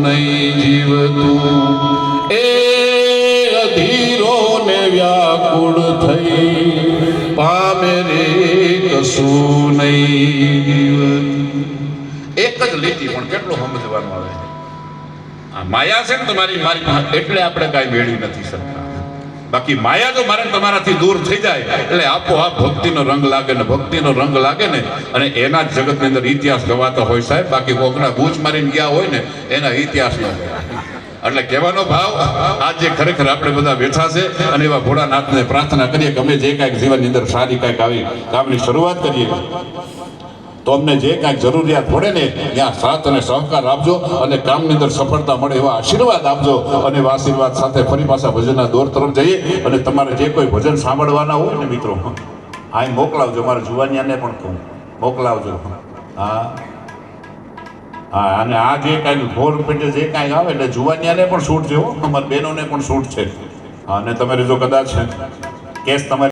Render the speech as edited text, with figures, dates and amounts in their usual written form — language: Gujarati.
નહીં જીવતું એ અધીરો ને વ્યાકુળ થઈ પામે રે કશું નહીં જીવતું. એક જ લીટી પણ કેટલું સમજવાનું આવે. આ માયા છે ને તમારી મારી પાસે, એટલે આપણે કાંઈ મેળવી નથી શકતા. બાકી માયા જો મારે તમારાથી દૂર થઈ જાય એટલે આપોઆપ ભક્તિનો રંગ લાગે ને ભક્તિનો રંગ લાગે ને અને એના જ જગતની અંદર ઇતિહાસ ગવાતો હોય સાહેબ. બાકી કોકના બૂચ મારીને ગયા હોય ને એના ઇતિહાસ ન હોય. એટલે કહેવાનો ભાવ આજે ખરેખર આપણે બધા બેઠા છે અને એવા ભોળાનાથને પ્રાર્થના કરીએ કે અમે જે કાંઈક જીવનની અંદર સારી કાંઈક આવી કામની શરૂઆત કરીએ તો અમને જે કાંઈક જરૂરિયાત પડે ને ત્યાં સાથ અને સહકાર આપજો અને કામની અંદર સફળતા મળે એવા આશીર્વાદ આપજો. અને એવા આશીર્વાદ સાથે ફરી પાછા ભજનના દોર તરફ જઈએ. અને તમારે જે કોઈ ભજન સાંભળવાના હોય ને મિત્રો આ મોકલાવજો. મારા જુવાનિયાને પણ કહું મોકલાવજો. હા હા. અને આ જે કાંઈ ભોર પેટે જે કાંઈ આવે એટલે જુવાનિયાને પણ છૂટ છે હો, અમારી બહેનોને પણ છૂટ છે. અને તમારે જો કદાચ કેસ તમારી